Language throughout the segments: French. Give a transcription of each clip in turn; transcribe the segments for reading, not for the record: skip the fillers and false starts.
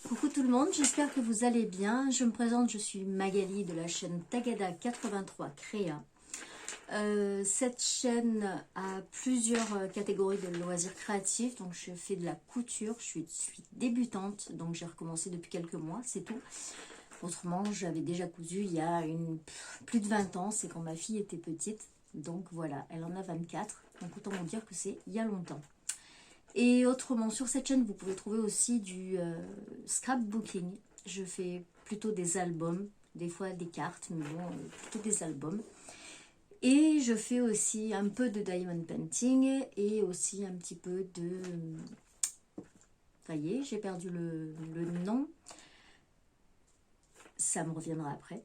Coucou tout le monde, j'espère que vous allez bien. Je me présente, je suis Magali de la chaîne Tagada83 Créa. Cette chaîne a plusieurs catégories de loisirs créatifs. Donc je fais de la couture, je suis débutante, donc j'ai recommencé depuis quelques mois, c'est tout. Autrement, j'avais déjà cousu il y a plus de 20 ans, c'est quand ma fille était petite. Donc voilà, elle en a 24, donc autant vous dire que c'est il y a longtemps. Et autrement, sur cette chaîne, vous pouvez trouver aussi du scrapbooking. Je fais plutôt des albums, des fois des cartes, mais bon, plutôt des albums. Et je fais aussi un peu de diamond painting et aussi un petit peu de... Ça y est, j'ai perdu le nom. Ça me reviendra après.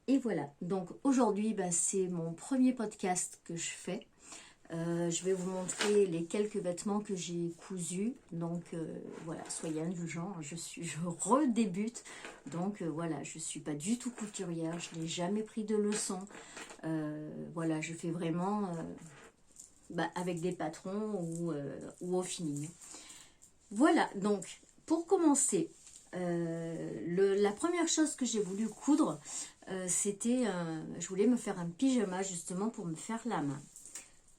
Et voilà, donc aujourd'hui, c'est mon premier podcast que je fais. Je vais vous montrer les quelques vêtements que j'ai cousus. Donc voilà, soyez indulgents, je redébute. Donc voilà, je ne suis pas du tout couturière, je n'ai jamais pris de leçons. Voilà, je fais vraiment avec des patrons ou au feeling. Voilà, donc pour commencer, la première chose que j'ai voulu coudre, c'était, je voulais me faire un pyjama justement pour me faire la main.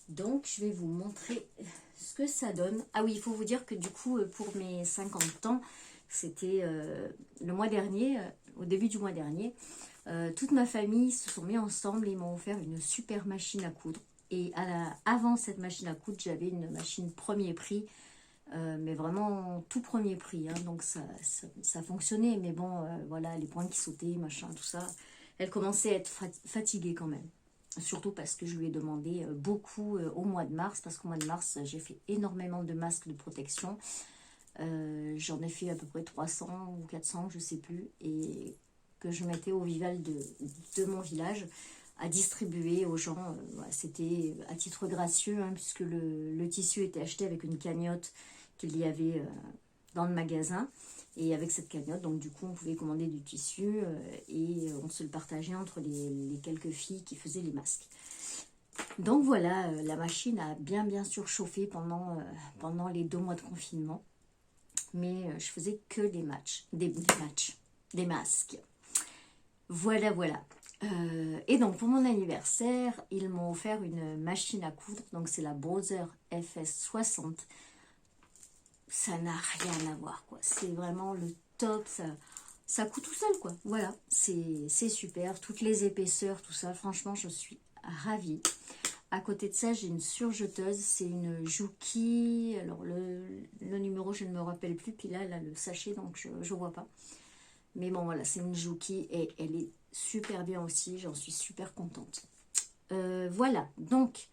Donc, je vais vous montrer ce que ça donne. Ah oui, il faut vous dire que du coup, pour mes 50 ans, c'était le mois dernier, au début du mois dernier, toute ma famille se sont mis ensemble et ils m'ont offert une super machine à coudre. Et avant cette machine à coudre, j'avais une machine premier prix, mais vraiment tout premier prix. Hein, donc, ça fonctionnait, mais bon, voilà, les points qui sautaient, machin, tout ça. Elle commençait à être fatiguée quand même. Surtout parce que je lui ai demandé beaucoup au mois de mars, parce qu'au mois de mars, j'ai fait énormément de masques de protection. J'en ai fait à peu près 300 ou 400, je ne sais plus, et que je mettais au Vival de mon village à distribuer aux gens. C'était à titre gracieux, hein, puisque le tissu était acheté avec une cagnotte qu'il y avait dans le magasin. Et avec cette cagnotte, donc du coup, on pouvait commander du tissu et on se le partageait entre les quelques filles qui faisaient les masques. Donc voilà, la machine a bien surchauffé pendant les 2 mois de confinement. Mais je faisais que des masques. Voilà. Et donc pour mon anniversaire, ils m'ont offert une machine à coudre. Donc c'est la Brother FS60. Ça n'a rien à voir, quoi. C'est vraiment le top, ça coud tout seul, quoi. Voilà, c'est super. Toutes les épaisseurs, tout ça, franchement, je suis ravie. À côté de ça, j'ai une surjeteuse, c'est une Juki. Alors, le numéro, je ne me rappelle plus. Puis là, le sachet, donc je ne vois pas. Mais bon, voilà, c'est une Juki et elle est super bien aussi. J'en suis super contente. Voilà, donc...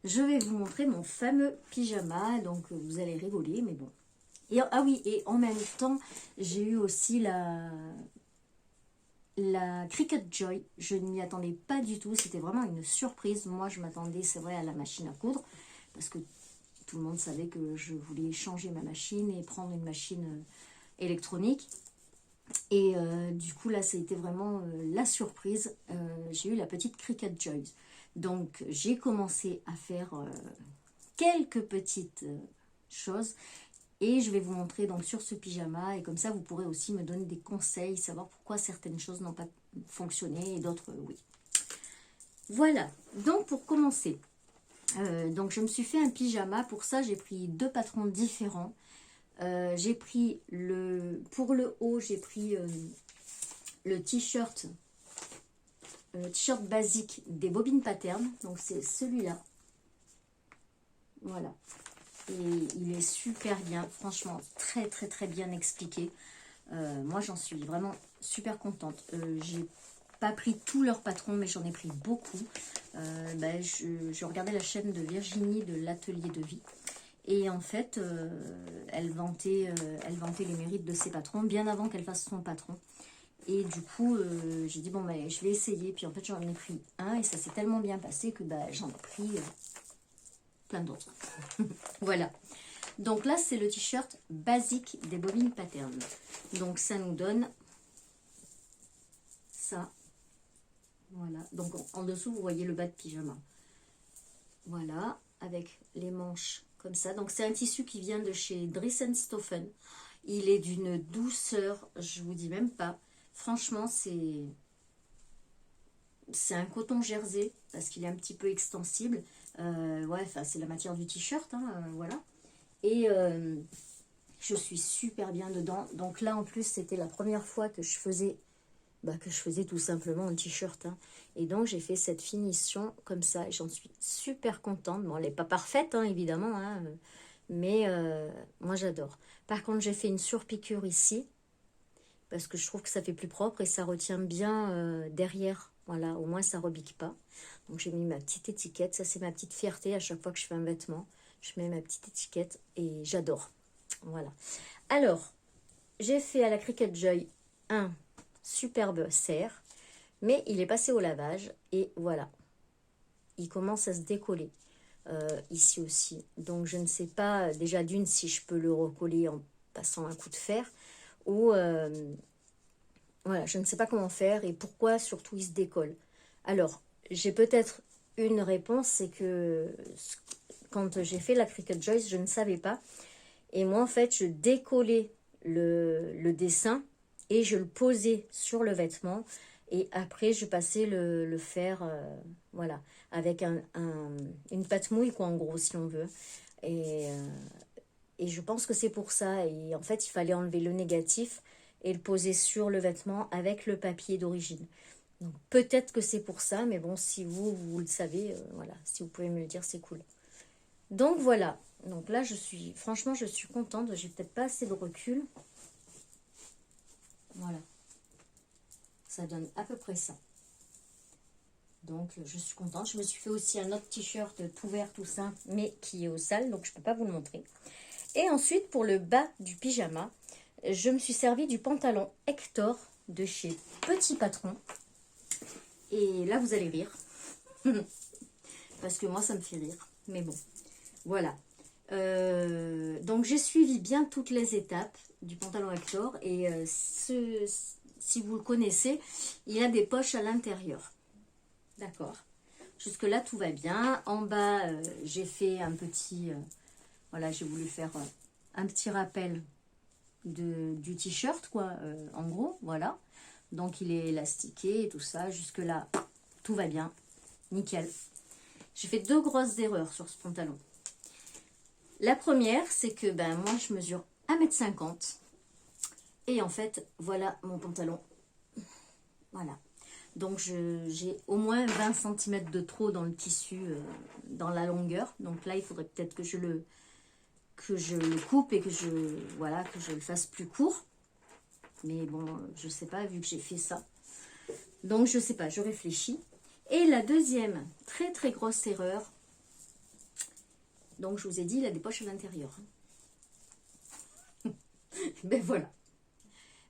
Je vais vous montrer mon fameux pyjama, donc vous allez rigoler, mais bon. Et, ah oui, et en même temps, j'ai eu aussi la Cricut Joy. Je ne m'y attendais pas du tout, c'était vraiment une surprise. Moi, je m'attendais, c'est vrai, à la machine à coudre, parce que tout le monde savait que je voulais changer ma machine et prendre une machine électronique. Et du coup, là, ça a été vraiment la surprise. J'ai eu la petite Cricut Joy. Donc, j'ai commencé à faire quelques petites choses. Et je vais vous montrer donc sur ce pyjama. Et comme ça, vous pourrez aussi me donner des conseils, savoir pourquoi certaines choses n'ont pas fonctionné et d'autres, oui. Voilà. Donc, pour commencer, donc je me suis fait un pyjama. Pour ça, j'ai pris 2 patrons différents. J'ai pris pour le haut, j'ai pris le t-shirt basique des Bobines Pattern, donc c'est celui-là. Voilà, et il est super bien, franchement très bien expliqué. Moi j'en suis vraiment super contente. J'ai pas pris tous leurs patrons, mais j'en ai pris beaucoup. Je regardais la chaîne de Virginie de l'Atelier de Vie. Et en fait, elle vantait les mérites de ses patrons bien avant qu'elle fasse son patron. Et du coup, j'ai dit, bon, je vais essayer. Puis en fait, j'en ai pris un et ça s'est tellement bien passé que j'en ai pris plein d'autres. Voilà. Donc là, c'est le t-shirt basique des Bobines Pattern. Donc ça nous donne ça. Voilà. Donc en dessous, vous voyez le bas de pyjama. Voilà, avec les manches comme ça. Donc c'est un tissu qui vient de chez Dries & Stoffen. Il est d'une douceur, je vous dis même pas. Franchement, c'est un coton jersey parce qu'il est un petit peu extensible. Ouais, enfin, c'est la matière du t-shirt, hein, voilà. Et je suis super bien dedans. Donc là, en plus, c'était la première fois que je faisais, tout simplement un t-shirt, hein. Et donc, j'ai fait cette finition comme ça. Et j'en suis super contente. Bon, elle n'est pas parfaite, hein, évidemment, hein, mais moi, j'adore. Par contre, j'ai fait une surpiqûre ici parce que je trouve que ça fait plus propre et ça retient bien derrière. Voilà, au moins, ça ne rebique pas. Donc, j'ai mis ma petite étiquette. Ça, c'est ma petite fierté à chaque fois que je fais un vêtement. Je mets ma petite étiquette et j'adore. Voilà. Alors, j'ai fait à la Cricut Joy un superbe cerf, mais il est passé au lavage et voilà. Il commence à se décoller ici aussi. Donc, je ne sais pas déjà d'une si je peux le recoller en passant un coup de fer ou voilà, je ne sais pas comment faire et pourquoi surtout il se décolle. Alors, j'ai peut-être une réponse, c'est que quand j'ai fait la Cricut Joy, je ne savais pas. Et moi, en fait, je décollais le dessin et je le posais sur le vêtement. Et après, je passais le fer, voilà, avec une pâte mouille, quoi, en gros, si on veut. Et je pense que c'est pour ça. Et en fait, il fallait enlever le négatif et le poser sur le vêtement avec le papier d'origine. Donc, peut-être que c'est pour ça, mais bon, si vous le savez, voilà, si vous pouvez me le dire, c'est cool. Donc, voilà. Donc là, franchement, je suis contente. J'ai peut-être pas assez de recul. Voilà. Ça donne à peu près ça. Donc, je suis contente. Je me suis fait aussi un autre t-shirt tout vert, tout simple, mais qui est au sale, donc je ne peux pas vous le montrer. Et ensuite, pour le bas du pyjama, je me suis servi du pantalon Hector de chez Petit Patron. Et là, vous allez rire. Parce que moi, ça me fait rire. Mais bon, voilà. Donc, j'ai suivi bien toutes les étapes du pantalon Hector. Et si vous le connaissez, il a des poches à l'intérieur. D'accord. Jusque-là, tout va bien. En bas, j'ai fait un petit... voilà, j'ai voulu faire un petit rappel du t-shirt, quoi, en gros, voilà. Donc, il est élastiqué et tout ça. Jusque-là, tout va bien. Nickel. J'ai fait 2 grosses erreurs sur ce pantalon. La première, c'est que, moi, je mesure 1,50 m. Et en fait, voilà mon pantalon. Voilà. Donc, j'ai au moins 20 cm de trop dans le tissu, dans la longueur. Donc là, il faudrait peut-être que je le coupe et que je le fasse plus court. Mais bon, je sais pas, vu que j'ai fait ça. Donc, je sais pas, je réfléchis. Et la deuxième, très très grosse erreur. Donc, je vous ai dit, il a des poches à l'intérieur. Ben voilà.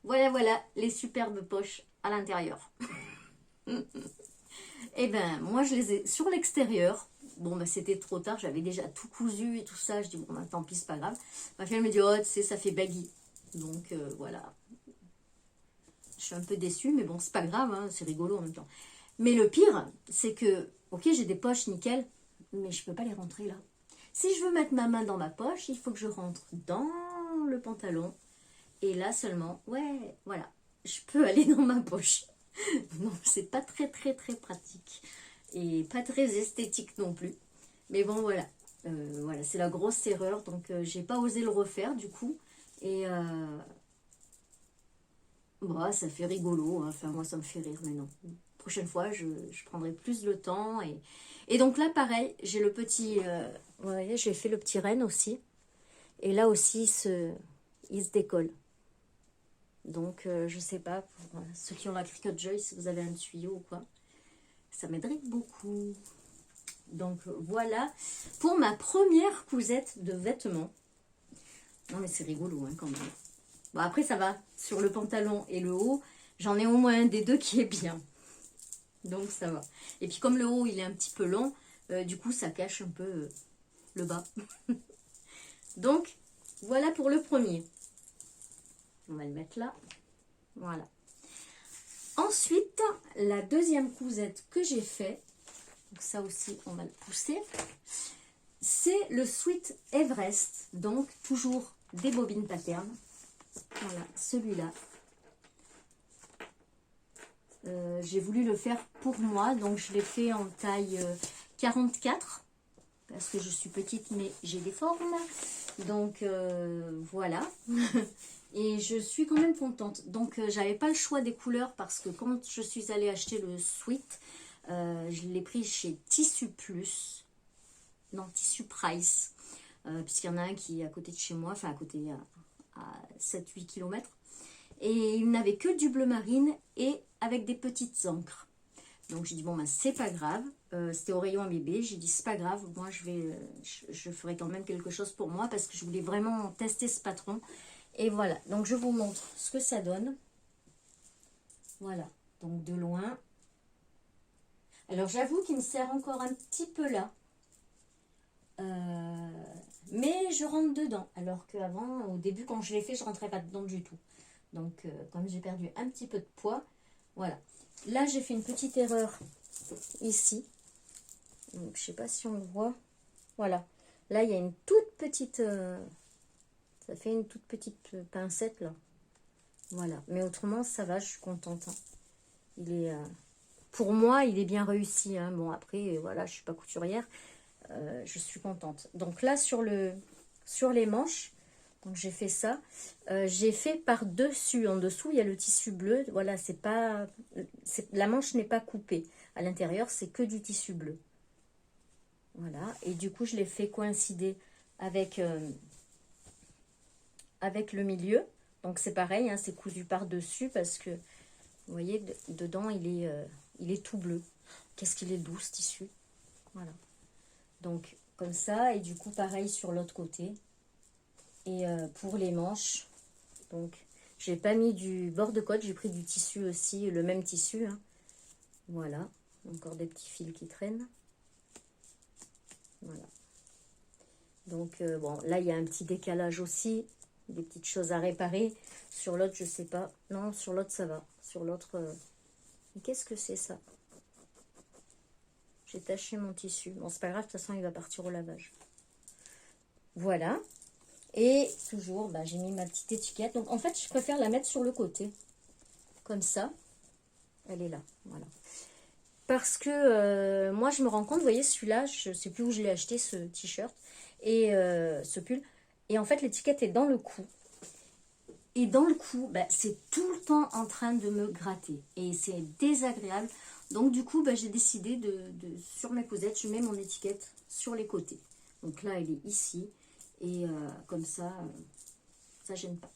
Voilà, les superbes poches à l'intérieur. Et moi, je les ai sur l'extérieur. Bon, c'était trop tard, j'avais déjà tout cousu et tout ça. Je dis, bon, tant pis, c'est pas grave. Ma fille, elle me dit, oh, tu sais, ça fait baggy. Donc, voilà. Je suis un peu déçue, mais bon, c'est pas grave, hein, c'est rigolo en même temps. Mais le pire, c'est que, ok, j'ai des poches nickel, mais je peux pas les rentrer là. Si je veux mettre ma main dans ma poche, il faut que je rentre dans le pantalon. Et là seulement, ouais, voilà, je peux aller dans ma poche. Donc, c'est pas très, très, très pratique. Et pas très esthétique non plus. Mais bon, voilà. Voilà, c'est la grosse erreur. Donc, j'ai pas osé le refaire du coup. Et bah, ça fait rigolo. Enfin, moi, ça me fait rire. Mais non. Prochaine fois, je prendrai plus le temps. Et donc là, pareil, j'ai le petit... vous voyez, j'ai fait le petit renne aussi. Et là aussi, il se décolle. Donc, je sais pas, pour ceux qui ont la Cricut Joy, si vous avez un tuyau ou quoi, ça m'aiderait beaucoup. Donc, voilà pour ma première cousette de vêtements. Non, mais c'est rigolo, hein, quand même. Bon, après, ça va. Sur le pantalon et le haut, j'en ai au moins un des deux qui est bien. Donc, ça va. Et puis, comme le haut, il est un petit peu long, du coup, ça cache un peu le bas. Donc, voilà pour le premier. On va le mettre là. Voilà. Ensuite, la deuxième cousette que j'ai fait, donc ça aussi, on va le pousser, c'est le Sweet Everest. Donc, toujours des bobines patternes. Voilà, celui-là. J'ai voulu le faire pour moi, donc je l'ai fait en taille 44, parce que je suis petite, mais j'ai des formes. Donc, voilà. Et je suis quand même contente. Donc, j'avais pas le choix des couleurs, parce que quand je suis allée acheter le sweat, je l'ai pris chez Tissu Plus. Non, Tissu Price. Puisqu'il y en a un qui est à côté de chez moi, enfin à côté à 7-8 km. Et il n'avait que du bleu marine et avec des petites encres. Donc j'ai dit bon ben c'est pas grave. C'était au rayon bébé. J'ai dit c'est pas grave. Moi je ferai quand même quelque chose pour moi parce que je voulais vraiment tester ce patron. Et voilà. Donc je vous montre ce que ça donne. Voilà. Donc de loin. Alors j'avoue qu'il me sert encore un petit peu là. Mais je rentre dedans. Alors qu'avant, au début quand je l'ai fait, je rentrais pas dedans du tout. Donc, comme j'ai perdu un petit peu de poids, voilà. Là, j'ai fait une petite erreur ici. Donc, je sais pas si on le voit. Voilà. Là, il y a une toute petite... ça fait une toute petite pincette, là. Voilà. Mais autrement, ça va, je suis contente. Hein. Il est... pour moi, il est bien réussi. Hein. Bon, après, voilà, je suis pas couturière. Je suis contente. Donc là, sur les manches... Donc j'ai fait ça, j'ai fait par-dessus, en dessous il y a le tissu bleu, voilà, la manche n'est pas coupée, à l'intérieur c'est que du tissu bleu, voilà, et du coup je l'ai fait coïncider avec le milieu, donc c'est pareil, hein, c'est cousu par-dessus parce que, vous voyez, dedans il est tout bleu, qu'est-ce qu'il est doux ce tissu, voilà, donc comme ça, et du coup pareil sur l'autre côté. Et pour les manches, donc j'ai pas mis du bord de côte, j'ai pris du tissu aussi, le même tissu. Hein. Voilà, encore des petits fils qui traînent. Voilà. Donc bon, là il y a un petit décalage aussi, des petites choses à réparer. Sur l'autre, je sais pas. Non, sur l'autre ça va. Sur l'autre, qu'est-ce que c'est ça? J'ai taché mon tissu. Bon, c'est pas grave, de toute façon il va partir au lavage. Voilà. Et toujours, bah, j'ai mis ma petite étiquette. Donc, en fait, je préfère la mettre sur le côté. Comme ça. Elle est là. Voilà. Parce que moi, je me rends compte, vous voyez, celui-là, je ne sais plus où je l'ai acheté, ce t-shirt. Et ce pull. Et en fait, l'étiquette est dans le cou. Et dans le cou, bah, c'est tout le temps en train de me gratter. Et c'est désagréable. Donc, du coup, bah, j'ai décidé sur mes posettes, je mets mon étiquette sur les côtés. Donc là, elle est ici. Et comme ça, ça gêne pas.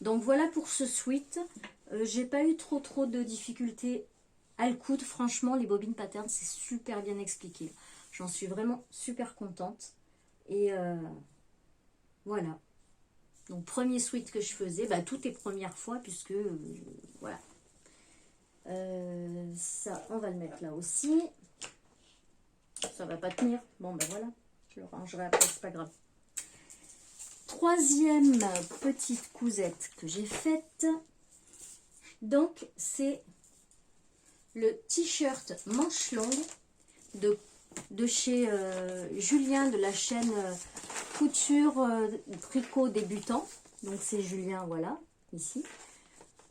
Donc voilà pour ce sweat. J'ai pas eu trop de difficultés à le coudre. Franchement, les bobines pattern, c'est super bien expliqué. J'en suis vraiment super contente. Et voilà. Donc premier sweat que je faisais, bah, toutes les premières fois, puisque voilà. Ça, on va le mettre là aussi. Ça va pas tenir. Bon, ben voilà. Je le rangerai après, c'est pas grave. Troisième petite cousette que j'ai faite. Donc, c'est le t-shirt manche longue de chez Julien de la chaîne Couture Tricot Débutant. Donc, c'est Julien, voilà, ici.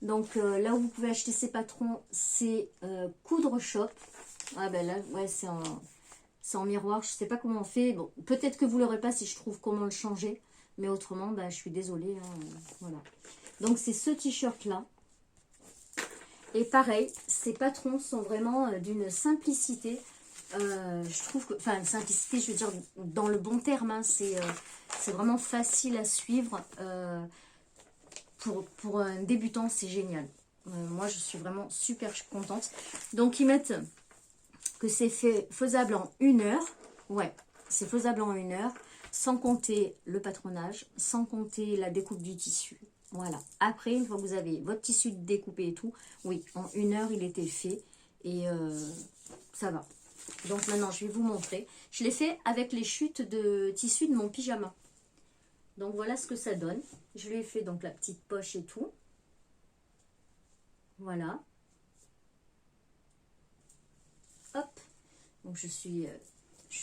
Donc, là où vous pouvez acheter ces patrons, c'est Coudre Shop. Ah ben là, ouais, c'est en miroir. Je ne sais pas comment on fait. Bon, peut-être que vous ne l'aurez pas si je trouve comment le changer. Mais autrement, bah, je suis désolée. Hein, voilà. Donc, c'est ce t-shirt-là. Et pareil, ces patrons sont vraiment d'une simplicité. Je trouve que... Enfin, simplicité, je veux dire, dans le bon terme. Hein, c'est vraiment facile à suivre. Pour un débutant, c'est génial. Moi, je suis vraiment super contente. Donc, ils mettent que c'est faisable en 1 heure. Ouais, c'est faisable en 1 heure. Sans compter le patronage, sans compter la découpe du tissu. Voilà. Après, une fois que vous avez votre tissu découpé et tout, oui, en 1 heure, il était fait. Et ça va. Donc maintenant, je vais vous montrer. Je l'ai fait avec les chutes de tissu de mon pyjama. Donc voilà ce que ça donne. Je lui ai fait donc la petite poche et tout. Voilà. Hop. Donc je suis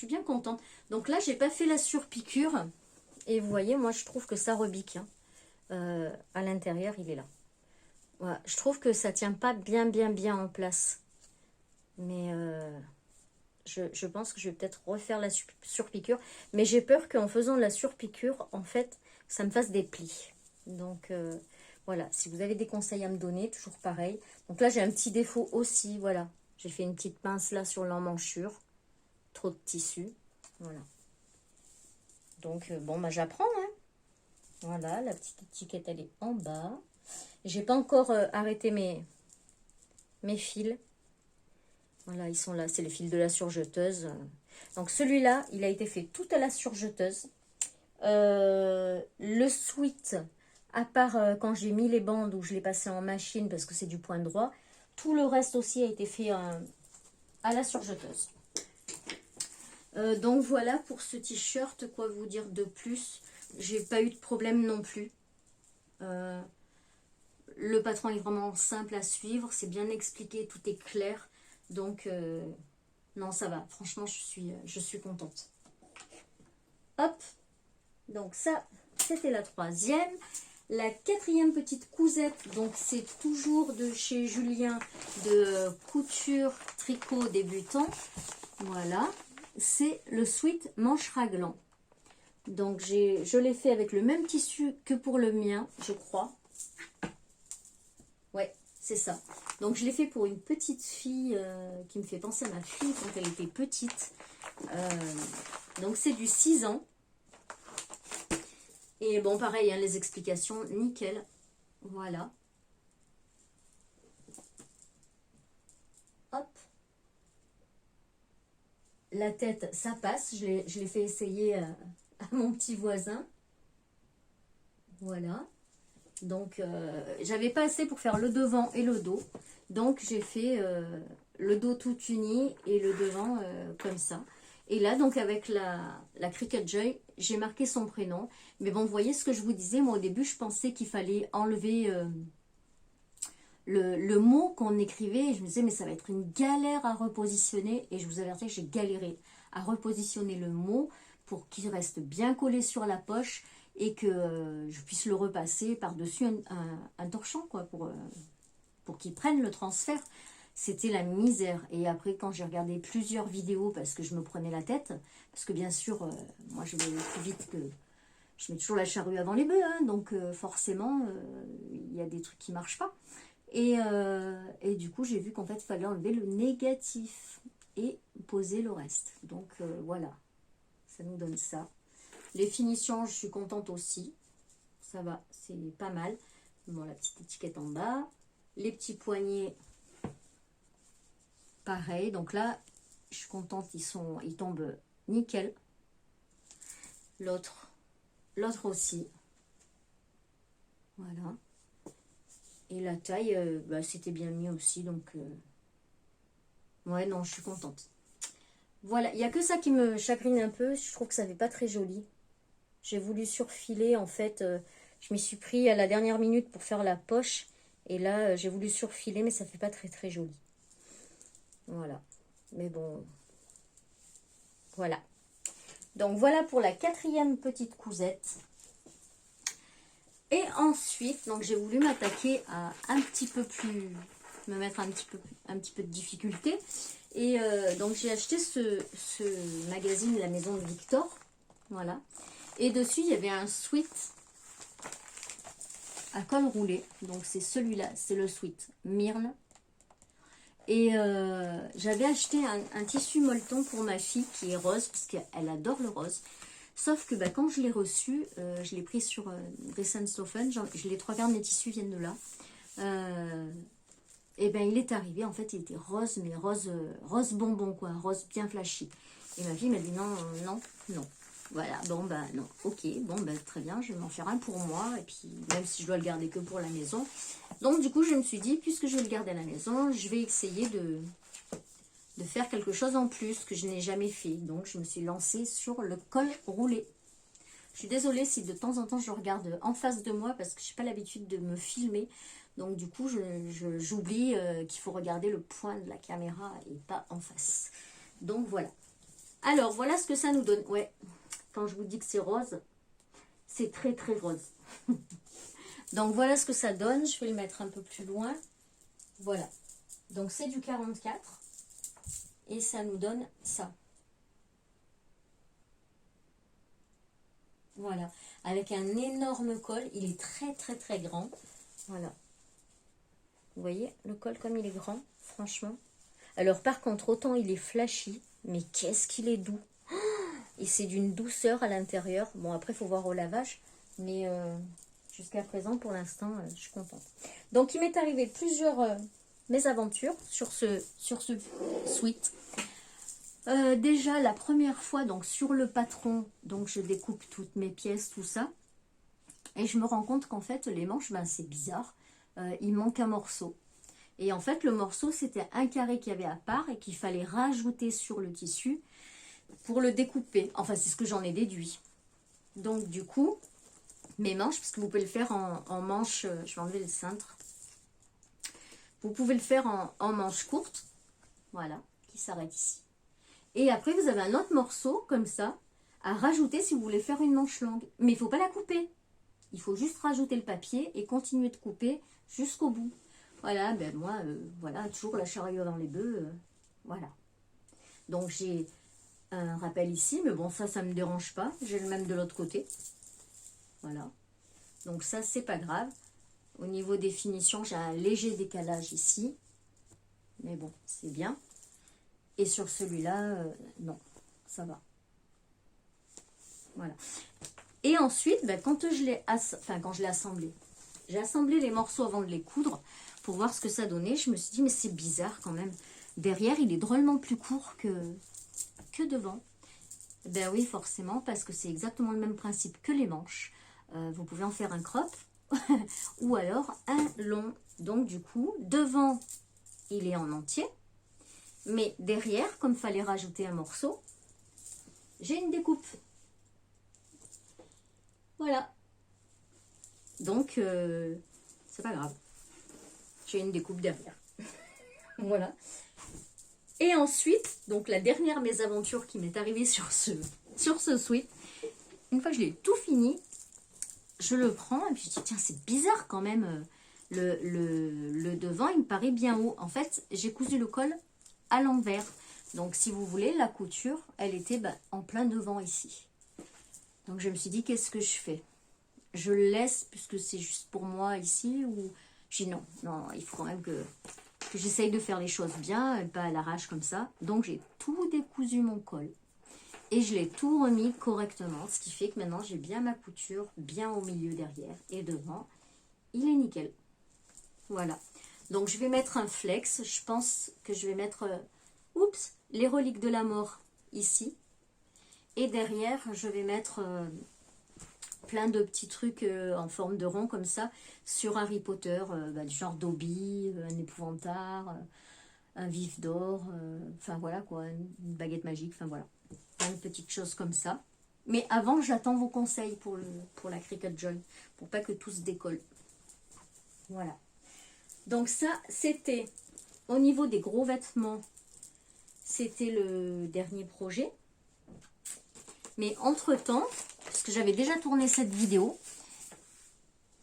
bien contente. Donc là, j'ai pas fait la surpiqûre. Et vous voyez, moi, je trouve que ça rebique. Hein. à l'intérieur, il est là. Voilà. Je trouve que ça tient pas bien en place. Mais je pense que je vais peut-être refaire la surpiqûre. Mais j'ai peur qu'en faisant la surpiqûre, en fait, ça me fasse des plis. Donc voilà, si vous avez des conseils à me donner, toujours pareil. Donc là, j'ai un petit défaut aussi, voilà. J'ai fait une petite pince là sur l'emmanchure. Trop de tissu, voilà. Donc bon, bah j'apprends, hein. Voilà, la petite étiquette, elle est en bas. J'ai pas encore arrêté mes fils. Voilà, ils sont là, c'est les fils de la surjeteuse. Donc celui-là, il a été fait tout à la surjeteuse. Le sweat, à part quand j'ai mis les bandes où je l'ai passé en machine parce que c'est du point droit, tout le reste aussi a été fait à la surjeteuse. Donc voilà pour ce t-shirt, quoi vous dire de plus. J'ai pas eu de problème non plus. Le patron est vraiment simple à suivre, c'est bien expliqué, tout est clair. Donc non, ça va, franchement je suis contente. Hop, donc ça c'était la troisième. La quatrième petite cousette, donc c'est toujours de chez Julien, de couture tricot débutant. Voilà, c'est le sweat manche raglan. Donc je l'ai fait avec le même tissu que pour le mien, je crois. Ouais, c'est ça. Donc je l'ai fait pour une petite fille qui me fait penser à ma fille quand elle était petite. Donc c'est du 6 ans. Et bon, pareil, hein, les explications, nickel. Voilà. Hop. La tête, ça passe. Je l'ai fait essayer à mon petit voisin. Voilà. Donc, j'avais pas assez pour faire le devant et le dos. Donc, j'ai fait le dos tout uni et le devant comme ça. Et là, donc, avec la Cricut Joy, j'ai marqué son prénom. Mais bon, vous voyez ce que je vous disais. Moi, au début, je pensais qu'il fallait enlever le mot qu'on écrivait. Et je me disais, mais ça va être une galère à repositionner. Et je vous avertis, j'ai galéré à repositionner le mot pour qu'il reste bien collé sur la poche et que je puisse le repasser par-dessus un torchon, quoi, pour qu'il prenne le transfert. C'était la misère. Et après, quand j'ai regardé plusieurs vidéos, parce que je me prenais la tête, parce que bien sûr, moi je vais plus vite que... Je mets toujours la charrue avant les bœufs, hein, donc forcément, il y a des trucs qui ne marchent pas. Et du coup, j'ai vu qu'en fait, il fallait enlever le négatif et poser le reste. Donc voilà, ça nous donne ça. Les finitions, je suis contente aussi. Ça va, c'est pas mal. Bon, la petite étiquette en bas. Les petits poignets, pareil. Donc là, je suis contente, ils tombent nickel. L'autre aussi. Voilà. Et la taille, bah, c'était bien mis aussi. Donc, ouais, non, je suis contente. Voilà, il n'y a que ça qui me chagrine un peu. Je trouve que ça fait pas très joli. J'ai voulu surfiler, en fait, je m'y suis pris à la dernière minute pour faire la poche. Et là, j'ai voulu surfiler, mais ça fait pas très très joli. Voilà. Mais bon, voilà. Donc voilà pour la quatrième petite cousette. Et ensuite, donc j'ai voulu m'attaquer à un petit peu plus, me mettre un petit peu de difficulté. Et donc j'ai acheté ce magazine La Maison de Victor. Voilà. Et dessus, il y avait un sweat à col roulé. Donc, c'est celui-là. C'est le sweat Myrne. Et j'avais acheté un tissu molleton pour ma fille qui est rose parce qu'elle adore le rose. Sauf que bah, quand je l'ai reçu, je l'ai pris sur Dressenstoffen. Les trois quarts de mes tissus viennent de là. Et ben il est arrivé. En fait, il était rose, mais rose bonbon, quoi. Rose bien flashy. Et ma fille m'a dit non, non, non. Voilà, bon bah non, ok, bon bah très bien, je vais m'en faire un pour moi, et puis même si je dois le garder que pour la maison. Donc du coup je me suis dit, puisque je vais le garder à la maison, je vais essayer de faire quelque chose en plus que je n'ai jamais fait. Donc je me suis lancée sur le col roulé. Je suis désolée si de temps en temps je regarde en face de moi parce que je n'ai pas l'habitude de me filmer. Donc du coup j'oublie qu'il faut regarder le point de la caméra et pas en face. Donc voilà. Alors voilà ce que ça nous donne. Ouais. Quand je vous dis que c'est rose, c'est très très rose. Donc voilà ce que ça donne. Je vais le mettre un peu plus loin. Voilà. Donc c'est du 44. Et ça nous donne ça. Voilà. Avec un énorme col. Il est très très très grand. Voilà. Vous voyez le col comme il est grand, franchement. Alors par contre, autant il est flashy, mais qu'est-ce qu'il est doux. Et c'est d'une douceur à l'intérieur. Bon, après, il faut voir au lavage. Mais jusqu'à présent, pour l'instant, je suis contente. Donc, il m'est arrivé plusieurs mésaventures sur ce sweat. Déjà, la première fois, donc sur le patron, donc je découpe toutes mes pièces, tout ça. Et je me rends compte qu'en fait, les manches, ben, c'est bizarre. Il manque un morceau. Et en fait, le morceau, c'était un carré qu'il y avait à part et qu'il fallait rajouter sur le tissu pour le découper. Enfin, c'est ce que j'en ai déduit. Donc, du coup, mes manches, parce que vous pouvez le faire en manches, je vais enlever le cintre. Vous pouvez le faire en manches courtes, voilà, qui s'arrête ici. Et après, vous avez un autre morceau, comme ça, à rajouter si vous voulez faire une manche longue. Mais il ne faut pas la couper. Il faut juste rajouter le papier et continuer de couper jusqu'au bout. Voilà, ben moi, voilà, toujours la charrue dans les bœufs, voilà. Donc, j'ai un rappel ici, mais bon, ça ne me dérange pas. J'ai le même de l'autre côté. Voilà. Donc ça, c'est pas grave. Au niveau des finitions, j'ai un léger décalage ici. Mais bon, c'est bien. Et sur celui-là, non, ça va. Voilà. Et ensuite, ben, quand je l'ai assemblé, j'ai assemblé les morceaux avant de les coudre pour voir ce que ça donnait. Je me suis dit, mais c'est bizarre quand même. Derrière, il est drôlement plus court que devant. Ben oui, forcément, parce que c'est exactement le même principe que les manches. Vous pouvez en faire un crop ou alors un long. Donc du coup, devant, il est en entier. Mais derrière, comme il fallait rajouter un morceau, j'ai une découpe. Voilà. Donc, c'est pas grave. J'ai une découpe derrière. Voilà. Et ensuite, donc la dernière mésaventure qui m'est arrivée sur ce sweat, une fois que je l'ai tout fini, je le prends et puis je dis, tiens, c'est bizarre quand même, le devant, il me paraît bien haut. En fait, j'ai cousu le col à l'envers. Donc, si vous voulez, la couture, elle était en plein devant ici. Donc, je me suis dit, qu'est-ce que je fais? Je le laisse puisque c'est juste pour moi ici ou... J'ai dit non, non, il faut quand même que j'essaye de faire les choses bien, pas à l'arrache comme ça. Donc, j'ai tout décousu mon col. Et je l'ai tout remis correctement, ce qui fait que maintenant j'ai bien ma couture, bien au milieu derrière et devant. Il est nickel. Voilà. Donc je vais mettre un flex. Je pense que je vais mettre, les reliques de la mort ici. Et derrière, je vais mettre plein de petits trucs en forme de rond comme ça sur Harry Potter, du genre Dobby, un épouvantail, un vif d'or, enfin voilà quoi, une baguette magique, enfin voilà. Une petite chose comme ça. Mais avant, j'attends vos conseils pour la Cricut Joy, pour pas que tout se décolle. Voilà. Donc ça, c'était au niveau des gros vêtements, c'était le dernier projet. Mais entre-temps, parce que j'avais déjà tourné cette vidéo,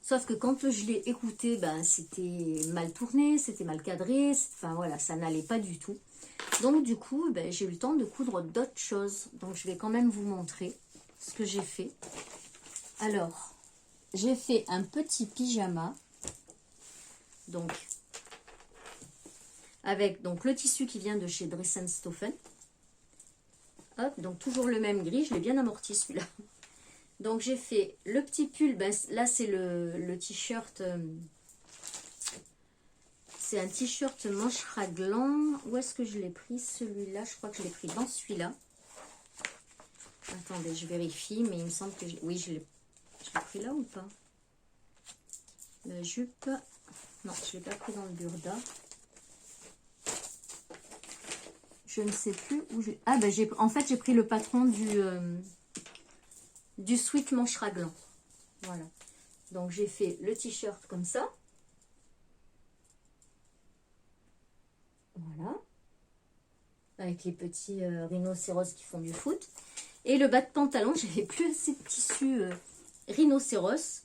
sauf que quand je l'ai écouté, c'était mal tourné, c'était mal cadré, enfin voilà, ça n'allait pas du tout. Donc du coup, j'ai eu le temps de coudre d'autres choses. Donc je vais quand même vous montrer ce que j'ai fait. Alors, j'ai fait un petit pyjama. Donc, avec le tissu qui vient de chez Dressenstoffen. Hop, donc toujours le même gris, je l'ai bien amorti celui-là. Donc j'ai fait le petit pull, là c'est le t-shirt... c'est un t-shirt manche raglan. Où est-ce que je l'ai pris celui-là? Je crois que je l'ai pris dans celui-là. Attendez, je vérifie, mais il me semble que... Oui, je l'ai pris là ou pas? La jupe... Non, je ne l'ai pas pris dans le burda. Je ne sais plus où j'ai... Ah, en fait, j'ai pris le patron du sweat manche raglan. Voilà. Donc, j'ai fait le t-shirt comme ça. Voilà. Avec les petits rhinocéros qui font du foot. Et le bas de pantalon, j'avais plus assez de tissu rhinocéros.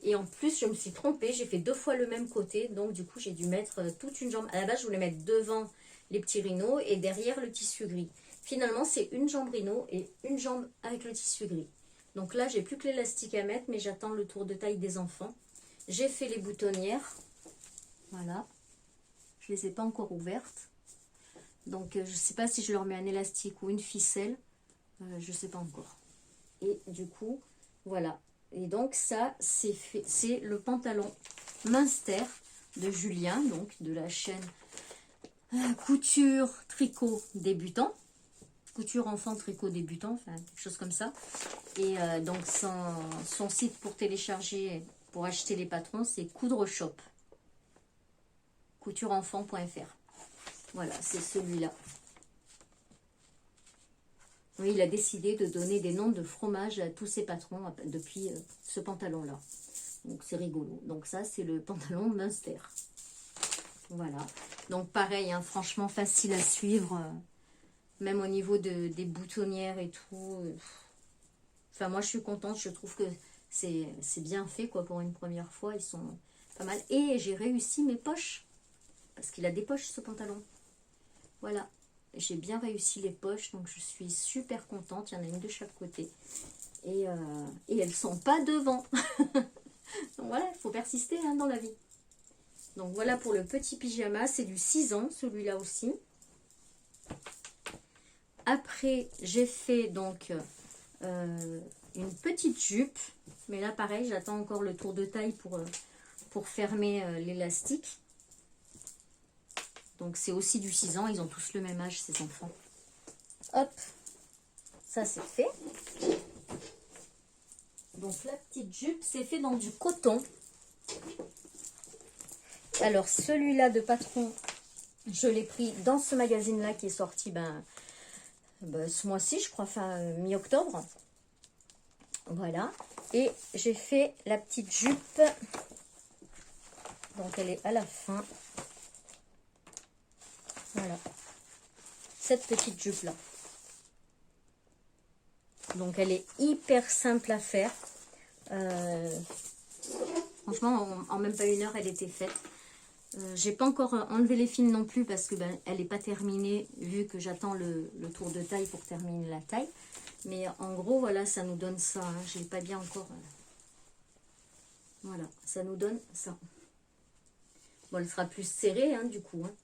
Et en plus, je me suis trompée, j'ai fait 2 fois le même côté, donc du coup, j'ai dû mettre toute une jambe. À la base, je voulais mettre devant les petits rhinos et derrière le tissu gris. Finalement, c'est une jambe rhino et une jambe avec le tissu gris. Donc là, j'ai plus que l'élastique à mettre, mais j'attends le tour de taille des enfants. J'ai fait les boutonnières. Voilà. Je les ai pas encore ouvertes. Donc, je ne sais pas si je leur mets un élastique ou une ficelle. Je ne sais pas encore. Et du coup, voilà. Et donc ça, c'est le pantalon Munster de Julien, donc de la chaîne Couture Tricot Débutant. Couture enfant tricot débutant, enfin quelque chose comme ça. Et donc son site pour télécharger, pour acheter les patrons, c'est Coudre Shop. Coutureenfant.fr. Voilà, c'est celui-là. Oui, il a décidé de donner des noms de fromage à tous ses patrons depuis ce pantalon-là. Donc, c'est rigolo. Donc, ça, c'est le pantalon Munster. Voilà. Donc, pareil, hein, franchement, facile à suivre. Même au niveau des boutonnières et tout. Enfin, moi, je suis contente. Je trouve que c'est bien fait, quoi, pour une première fois. Ils sont pas mal. Et j'ai réussi mes poches. Parce qu'il a des poches, ce pantalon. Voilà. J'ai bien réussi les poches, donc je suis super contente. Il y en a une de chaque côté. Et elles ne sont pas devant. Donc voilà, il faut persister hein, dans la vie. Donc voilà pour le petit pyjama. C'est du 6 ans, celui-là aussi. Après, j'ai fait donc une petite jupe. Mais là, pareil, j'attends encore le tour de taille pour fermer l'élastique. Donc, c'est aussi du 6 ans. Ils ont tous le même âge, ces enfants. Hop, ça c'est fait. Donc, la petite jupe, c'est fait dans du coton. Alors, celui-là de patron, je l'ai pris dans ce magazine-là qui est sorti ce mois-ci, je crois, fin mi-octobre. Voilà. Et j'ai fait la petite jupe. Donc, elle est à la fin. Voilà. Cette petite jupe-là. Donc, elle est hyper simple à faire. Franchement, en même pas une heure, elle était faite. J'ai pas encore enlevé les fils non plus parce que elle n'est pas terminée vu que j'attends le tour de taille pour terminer la taille. Mais en gros, voilà, ça nous donne ça. Hein. Je l'ai pas bien encore. Voilà, ça nous donne ça. Bon, elle sera plus serrée hein, du coup. Hein.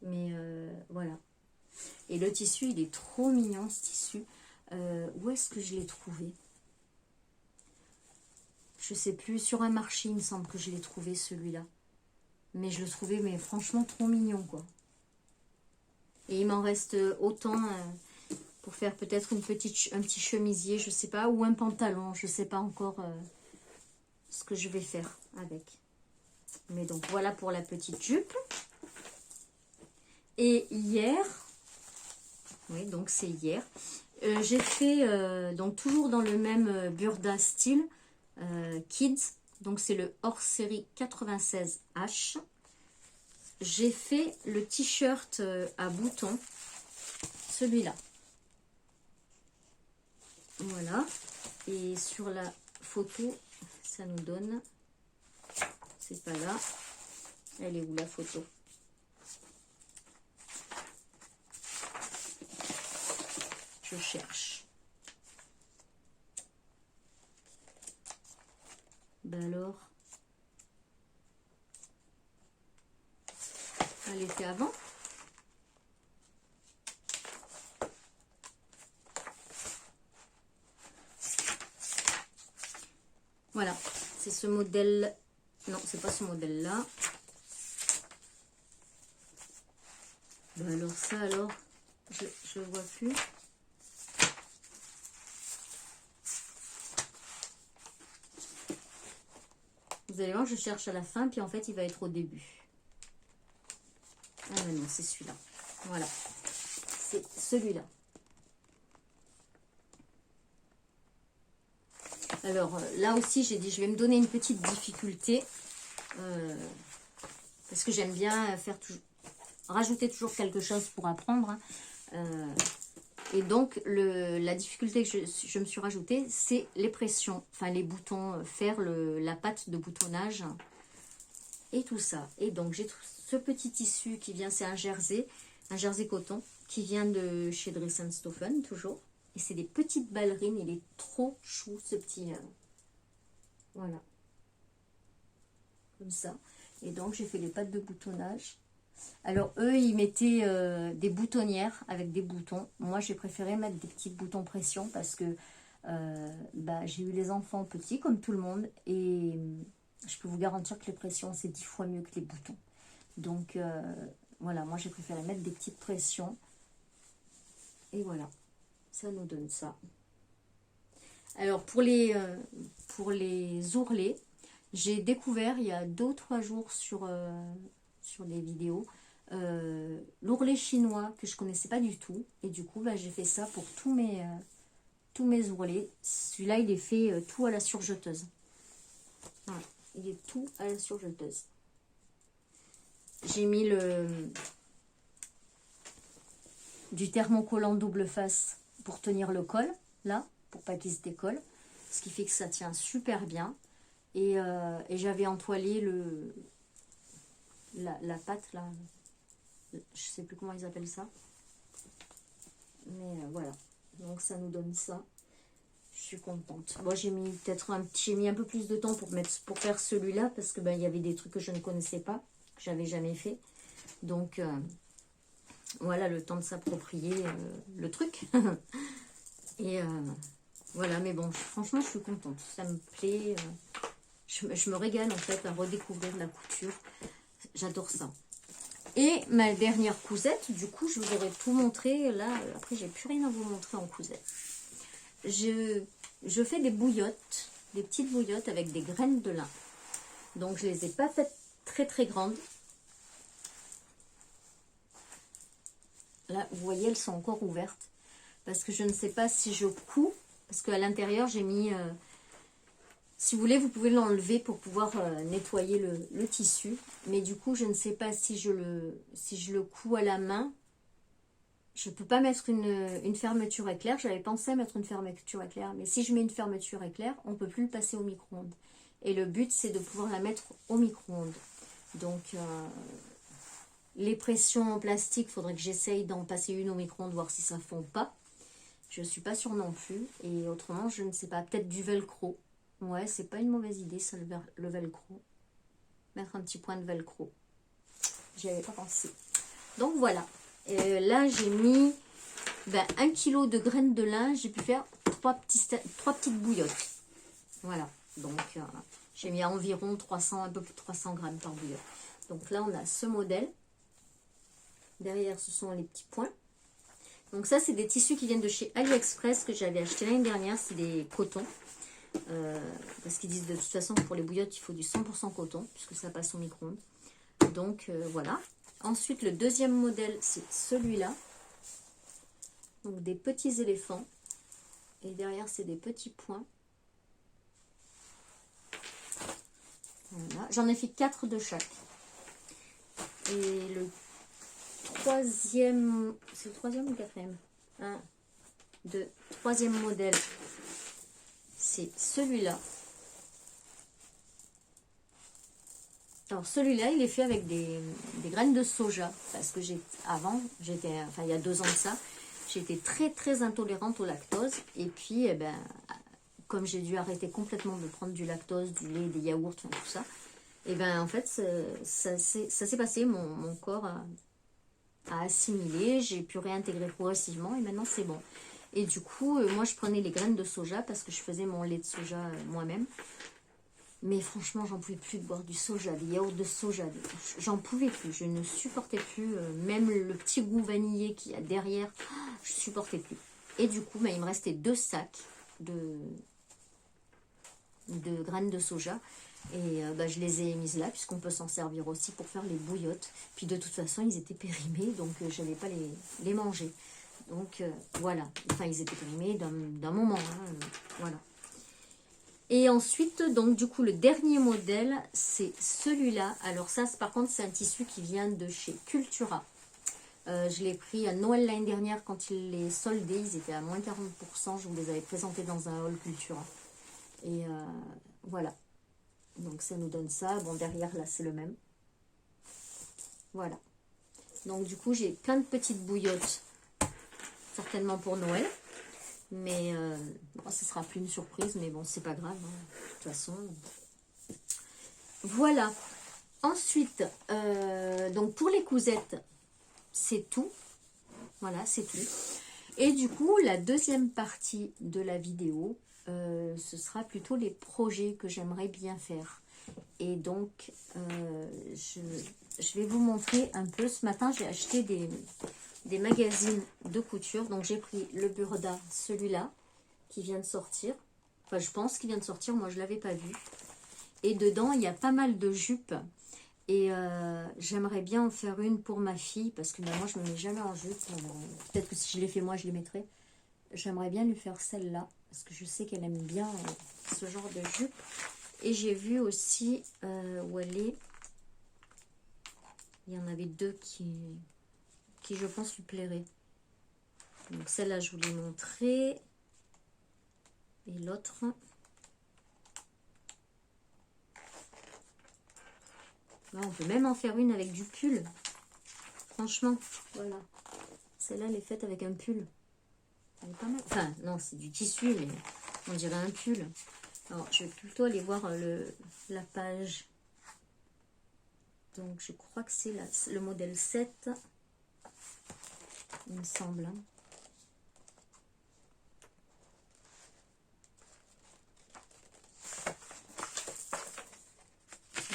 Mais voilà. Et le tissu, il est trop mignon ce tissu. Où est-ce que je l'ai trouvé? Je sais plus. Sur un marché, il me semble que je l'ai trouvé celui-là. Mais je le trouvais mais franchement trop mignon quoi. Et il m'en reste autant pour faire peut-être un petit chemisier, je sais pas, ou un pantalon. Je sais pas encore ce que je vais faire avec. Mais donc voilà pour la petite jupe. Et hier, oui donc c'est hier, j'ai fait donc toujours dans le même Burda style Kids. Donc c'est le hors série 96H. J'ai fait le t-shirt à boutons, celui-là. Voilà. Et sur la photo, ça nous donne, c'est pas là. Elle est où la photo? Je cherche. Ben alors, elle était avant. Voilà, c'est ce modèle. Non, c'est pas ce modèle-là. Ben alors ça, alors, je vois plus. Vous allez voir, je cherche à la fin, puis en fait, il va être au début. Ah mais non, c'est celui-là. Voilà. C'est celui-là. Alors, là aussi, j'ai dit, je vais me donner une petite difficulté. Parce que j'aime bien faire rajouter toujours quelque chose pour apprendre. Hein. Et donc, la difficulté que je me suis rajoutée, c'est les pressions, enfin les boutons, faire la pâte de boutonnage et tout ça. Et donc, j'ai ce petit tissu qui vient, c'est un jersey coton, qui vient de chez Dries & Stephen, toujours. Et c'est des petites ballerines, il est trop chou, ce petit... voilà. Comme ça. Et donc, j'ai fait les pattes de boutonnage. Alors, eux, ils mettaient des boutonnières avec des boutons. Moi, j'ai préféré mettre des petits boutons pression parce que j'ai eu les enfants petits, comme tout le monde. Et je peux vous garantir que les pressions, c'est 10 fois mieux que les boutons. Donc, voilà, moi, j'ai préféré mettre des petites pressions. Et voilà, ça nous donne ça. Alors, pour les ourlets, j'ai découvert il y a 2 ou 3 jours sur des vidéos l'ourlet chinois que je connaissais pas du tout. Et du coup, j'ai fait ça pour tous mes ourlets. Celui-là, il est fait tout à la surjeteuse. Voilà, il est tout à la surjeteuse. J'ai mis du thermocollant double face pour tenir le col, là, pour pas qu'il se décolle. Ce qui fait que ça tient super bien. Et j'avais entoilé la pâte, là. Je sais plus comment ils appellent ça. Mais voilà. Donc ça nous donne ça. Je suis contente. Moi, j'ai mis un peu plus de temps pour faire celui-là. Parce que il y avait des trucs que je ne connaissais pas. Que j'avais jamais fait. Donc voilà, le temps de s'approprier le truc. Et voilà, mais bon, franchement, je suis contente. Ça me plaît. Je me régale en fait à redécouvrir la couture. J'adore ça. Et ma dernière cousette, du coup, je vous aurais tout montré. Là, après, j'ai plus rien à vous montrer en cousette. Je fais des bouillottes, des petites bouillottes avec des graines de lin. Donc, je les ai pas faites très très grandes. Là, vous voyez, elles sont encore ouvertes. Parce que je ne sais pas si je couds. Parce qu'à l'intérieur, j'ai mis... si vous voulez, vous pouvez l'enlever pour pouvoir nettoyer le tissu. Mais du coup, je ne sais pas si je le couds à la main. Je ne peux pas mettre une fermeture éclair. J'avais pensé à mettre une fermeture éclair. Mais si je mets une fermeture éclair, on ne peut plus le passer au micro-ondes. Et le but, c'est de pouvoir la mettre au micro-ondes. Donc, les pressions en plastique, il faudrait que j'essaye d'en passer une au micro-ondes, voir si ça ne fond pas. Je ne suis pas sûre non plus. Et autrement, je ne sais pas. Peut-être du velcro. Ouais, c'est pas une mauvaise idée, ça, le velcro. Mettre un petit point de velcro. J'y avais pas pensé. Donc voilà. Là, j'ai mis 1 kg de graines de lin. J'ai pu faire 3 petites bouillottes. Voilà. Donc, j'ai mis environ 300, un peu plus de 300 grammes par bouillotte. Donc là, on a ce modèle. Derrière, ce sont les petits points. Donc ça, c'est des tissus qui viennent de chez AliExpress que j'avais acheté l'année dernière. C'est des cotons. Parce qu'ils disent de toute façon que pour les bouillottes, il faut du 100% coton, puisque ça passe au micro-ondes. Donc voilà. Ensuite, le deuxième modèle, c'est celui-là. Donc des petits éléphants. Et derrière, c'est des petits points. Voilà. J'en ai fait 4 de chaque. Et le troisième... C'est le troisième ou le quatrième? 1, 2, troisième modèle. C'est celui-là. Alors celui-là, il est fait avec des graines de soja. Parce que il y a 2 ans de ça, j'étais très très intolérante au lactose. Et puis, comme j'ai dû arrêter complètement de prendre du lactose, du lait, des yaourts, tout ça, en fait, ça s'est passé. Mon corps a assimilé. J'ai pu réintégrer progressivement et maintenant c'est bon. Et du coup, moi, je prenais les graines de soja parce que je faisais mon lait de soja moi-même. Mais franchement, j'en pouvais plus de boire du soja, des yaourts de soja. J'en pouvais plus, je ne supportais plus. Même le petit goût vanillé qu'il y a derrière, je ne supportais plus. Et du coup, il me restait 2 sacs de graines de soja. Et je les ai mises là, puisqu'on peut s'en servir aussi pour faire les bouillottes. Puis de toute façon, ils étaient périmés, donc je n'allais pas les manger. Donc voilà, enfin ils étaient périmés d'un moment, voilà. Et ensuite, donc du coup, le dernier modèle, c'est celui-là. Alors ça, par contre, c'est un tissu qui vient de chez Cultura. Je l'ai pris à Noël l'année dernière quand il les soldés. Ils étaient à moins 40%. Je vous les avais présentés dans un hall Cultura. Et voilà. Donc ça nous donne ça. Bon, derrière là c'est le même. Voilà. Donc du coup j'ai plein de petites bouillottes. Certainement pour Noël. Mais bon, ce sera plus une surprise. Mais bon, c'est pas grave. Hein. De toute façon. Voilà. Ensuite, donc pour les cousettes, c'est tout. Voilà, c'est tout. Et du coup, la deuxième partie de la vidéo, ce sera plutôt les projets que j'aimerais bien faire. Et donc, je vais vous montrer un peu. Ce matin, j'ai acheté des magazines de couture. Donc, j'ai pris le Burda, celui-là, qui vient de sortir. Enfin, je pense qu'il vient de sortir. Moi, je ne l'avais pas vu. Et dedans, il y a pas mal de jupes. Et j'aimerais bien en faire une pour ma fille. Parce que moi, je ne me mets jamais en jupe. Peut-être que si je l'ai fait moi, je les mettrai. J'aimerais bien lui faire celle-là. Parce que je sais qu'elle aime bien ce genre de jupe. Et j'ai vu aussi où elle est. Il y en avait deux qui je pense lui plairaient. Donc celle-là, je vous l'ai montrée. Et l'autre. Là, on peut même en faire une avec du pull. Franchement, voilà. Celle-là, elle est faite avec un pull. Elle est pas mal. Enfin, non, c'est du tissu, mais on dirait un pull. Alors, je vais plutôt aller voir la page. Donc, je crois que c'est le modèle 7. Il me semble. Hein.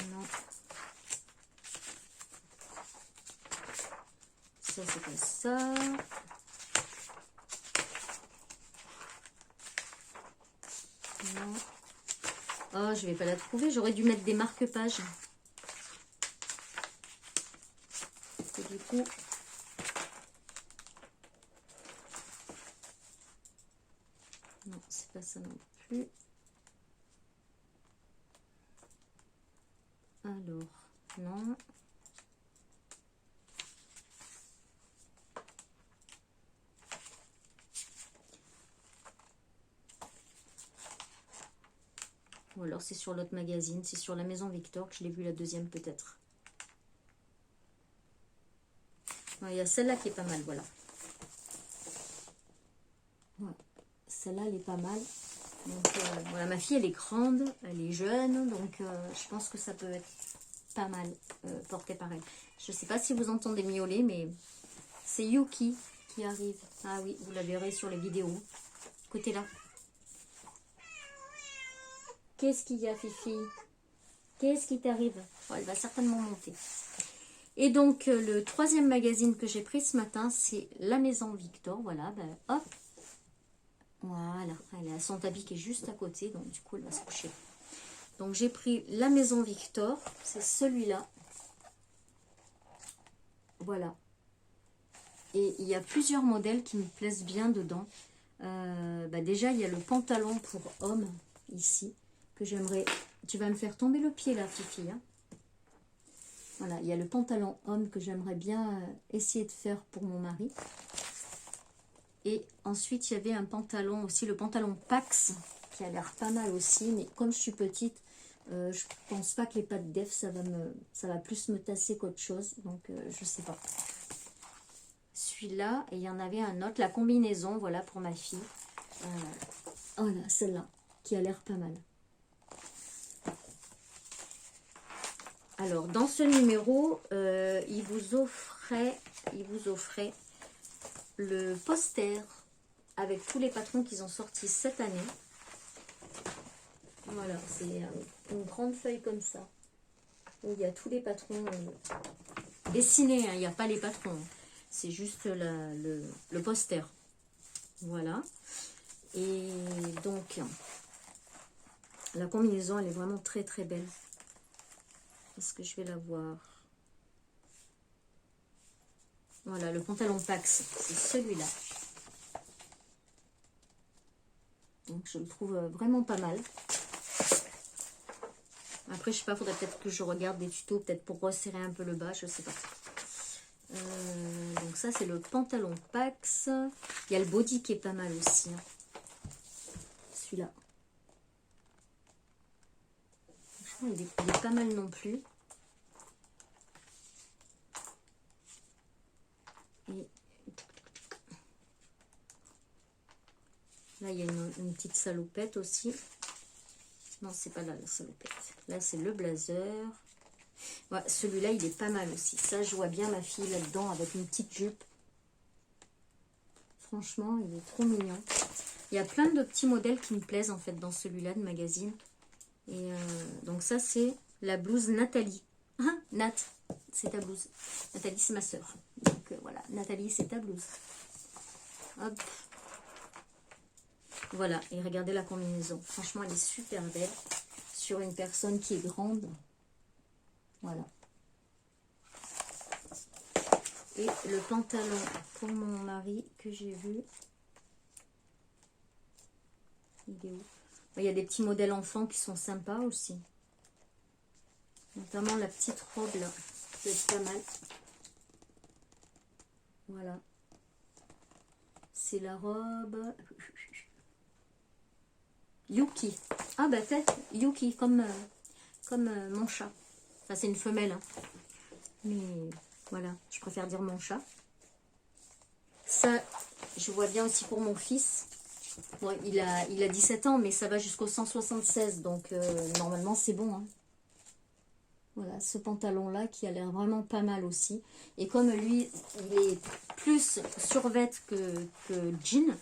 Non. Ça, c'est pas ça. Non. Oh, je vais pas la trouver. J'aurais dû mettre des marque-pages. Et du coup... Non, c'est pas ça non plus. Alors, non. Ou alors c'est sur l'autre magazine, c'est sur la Maison Victor que je l'ai vu la deuxième peut-être. Il y a celle-là qui est pas mal, voilà. Ouais. Celle-là, elle est pas mal. Donc voilà, ma fille, elle est grande, elle est jeune, donc je pense que ça peut être pas mal porté par elle. Je sais pas si vous entendez miauler, mais c'est Yuki qui arrive. Ah oui, vous la verrez sur les vidéos. Côté là. Qu'est-ce qu'il y a, Fifi? Qu'est-ce qui t'arrive? Oh, elle va certainement monter. Et donc, le troisième magazine que j'ai pris ce matin, c'est La Maison Victor. Voilà, ben, hop. Voilà, elle a son tapis qui est juste à côté, donc du coup, elle va se coucher. Donc, j'ai pris La Maison Victor. C'est celui-là. Voilà. Et il y a plusieurs modèles qui me plaisent bien dedans. Bah déjà, il y a le pantalon pour homme, ici, que j'aimerais... Tu vas me faire tomber le pied, là, Fifi, hein. Voilà, il y a le pantalon homme que j'aimerais bien essayer de faire pour mon mari. Et ensuite, il y avait un pantalon aussi, le pantalon Pax, qui a l'air pas mal aussi. Mais comme je suis petite, je pense pas que les pattes def, ça va plus me tasser qu'autre chose. Donc, je sais pas. Celui-là, et il y en avait un autre, la combinaison, voilà, pour ma fille. Voilà, celle-là, qui a l'air pas mal. Alors, dans ce numéro, il vous offrait le poster avec tous les patrons qu'ils ont sortis cette année. Voilà, c'est une grande feuille comme ça, où il y a tous les patrons dessinés, hein, il n'y a pas les patrons, c'est juste le poster. Voilà. Et donc, la combinaison, elle est vraiment très très belle. Est-ce que je vais la voir? Voilà, le pantalon Pax, c'est celui-là. Donc, je le trouve vraiment pas mal. Après, je sais pas, faudrait peut-être que je regarde des tutos, peut-être pour resserrer un peu le bas, je sais pas. Donc, Donc ça, c'est le pantalon Pax. Il y a le body qui est pas mal aussi. Hein. Celui-là. Franchement, il est pas mal non plus. Et là, il y a une petite salopette aussi. Non, c'est pas là la salopette. Là, c'est le blazer. Ouais, celui-là, il est pas mal aussi. Ça, je vois bien ma fille là-dedans avec une petite jupe. Franchement, il est trop mignon. Il y a plein de petits modèles qui me plaisent en fait dans celui-là de magazine. Et donc ça, c'est la blouse Nathalie. Ah, Nat, c'est ta blouse. Nathalie, c'est ma soeur. Donc voilà, Nathalie, c'est ta blouse. Hop. Voilà, et regardez la combinaison. Franchement, elle est super belle sur une personne qui est grande. Voilà. Et le pantalon pour mon mari que j'ai vu. Il est où? Il y a des petits modèles enfants qui sont sympas aussi. Notamment la petite robe là. C'est pas mal. Voilà. C'est la robe Yuki. Ah bah fait Yuki comme mon chat. Enfin c'est une femelle. Hein. Mais voilà, je préfère dire mon chat. Ça, je vois bien aussi pour mon fils. Bon, il a 17 ans, mais ça va jusqu'au 176. Donc normalement c'est bon. Hein. Voilà, ce pantalon-là qui a l'air vraiment pas mal aussi. Et comme lui, il est plus survêt que jean,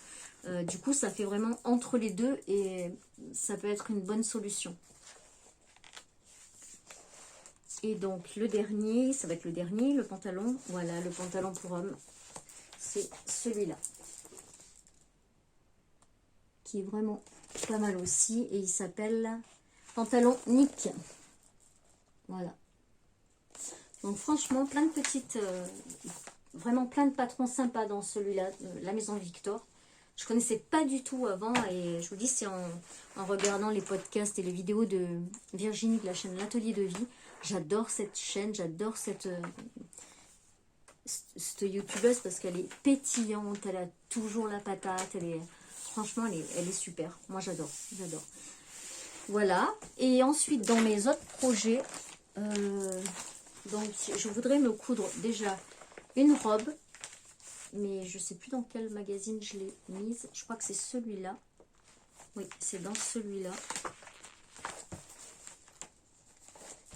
du coup, ça fait vraiment entre les deux et ça peut être une bonne solution. Et donc, le dernier, ça va être le dernier, le pantalon. Voilà, le pantalon pour homme, c'est celui-là. Qui est vraiment pas mal aussi. Et il s'appelle pantalon Nick. Voilà. Donc franchement, plein de petites... vraiment plein de patrons sympas dans celui-là, la Maison Victor. Je ne connaissais pas du tout avant et je vous dis, c'est en regardant les podcasts et les vidéos de Virginie de la chaîne L'Atelier de Vie. J'adore cette chaîne, j'adore cette youtubeuse parce qu'elle est pétillante, elle a toujours la patate, franchement, elle est super. Moi, j'adore, j'adore. Voilà. Et ensuite, dans mes autres projets, donc je voudrais me coudre déjà une robe, mais je ne sais plus dans quel magazine je l'ai mise. Je crois que c'est celui-là. Oui, c'est dans celui-là.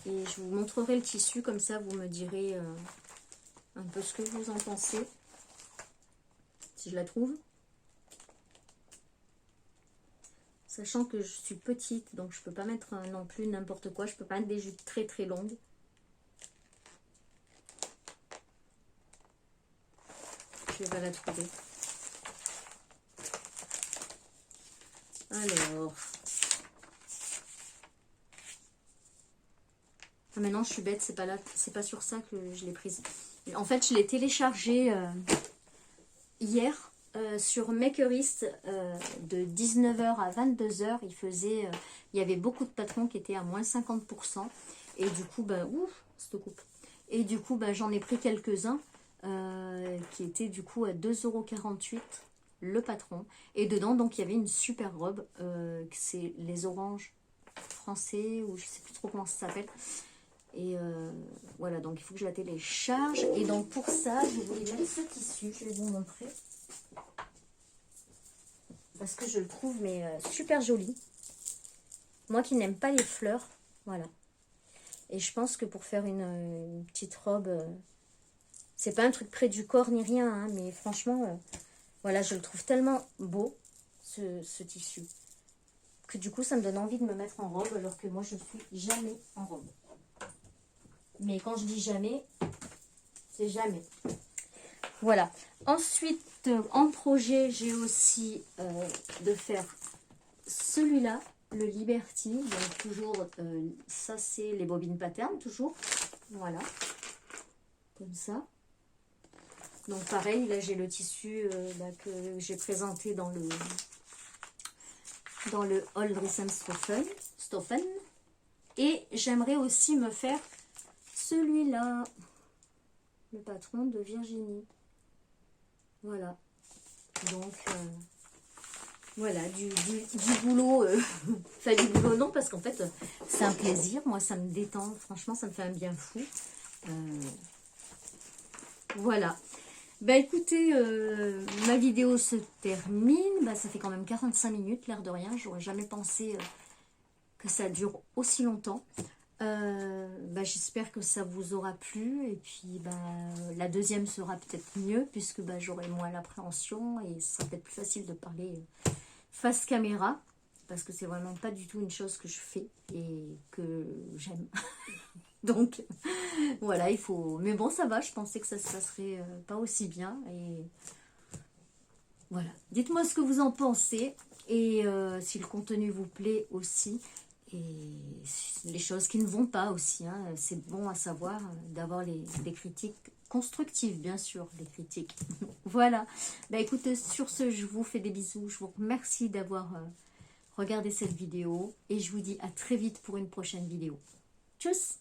Et je vous montrerai le tissu, comme ça vous me direz un peu ce que vous en pensez. Si je la trouve. Sachant que je suis petite, donc je ne peux pas mettre non plus n'importe quoi. Je ne peux pas mettre des jupes très très longues. Je vais la trouver. Alors. Ah mais non, je suis bête, c'est pas là, c'est pas sur ça que je l'ai prise. En fait, je l'ai téléchargée hier sur Makerist de 19 h à 22 h. Il y avait beaucoup de patrons qui étaient à moins 50%. Et du coup, bah, ouf, cette coupe. Et du coup, bah, j'en ai pris quelques-uns qui étaient du coup à 2,48 € le patron. Et dedans, donc, il y avait une super robe. C'est les oranges français, ou je sais plus trop comment ça s'appelle. Et voilà, donc il faut que je la télécharge. Et donc pour ça, je voulais mettre ce tissu, je vais vous montrer. Parce que je le trouve mais super joli. Moi qui n'aime pas les fleurs, voilà. Et je pense que pour faire une petite robe, c'est pas un truc près du corps ni rien, hein, mais franchement, voilà, je le trouve tellement beau, ce tissu, que du coup ça me donne envie de me mettre en robe, alors que moi je ne suis jamais en robe. Mais quand je dis jamais, c'est jamais. Voilà. Ensuite, en projet, j'ai aussi de faire celui-là, le Liberty. Donc toujours, ça c'est les bobines pattern, toujours. Voilà. Comme ça. Donc pareil, là j'ai le tissu que j'ai présenté dans le Haul Stoffen. Et j'aimerais aussi me faire celui-là, le patron de Virginie. Voilà. Donc, voilà, du boulot. Enfin, du boulot, non, parce qu'en fait, c'est un plaisir. Moi, ça me détend. Franchement, ça me fait un bien fou. Voilà. Bah écoutez, ma vidéo se termine. Bah, ça fait quand même 45 minutes, l'air de rien. J'aurais jamais pensé que ça dure aussi longtemps. Bah, j'espère que ça vous aura plu. Et puis bah, la deuxième sera peut-être mieux, puisque bah, j'aurai moins l'appréhension et ce sera peut-être plus facile de parler face caméra. Parce que c'est vraiment pas du tout une chose que je fais et que j'aime. Donc voilà, il faut... Mais bon, ça va, je pensais que ça se passerait pas aussi bien. Et voilà, dites-moi ce que vous en pensez. Et si le contenu vous plaît aussi. Et les choses qui ne vont pas aussi. Hein. C'est bon à savoir d'avoir des critiques constructives, bien sûr, les critiques. Voilà. Bah écoutez, sur ce, je vous fais des bisous. Je vous remercie d'avoir regardé cette vidéo. Et je vous dis à très vite pour une prochaine vidéo. Tchuss!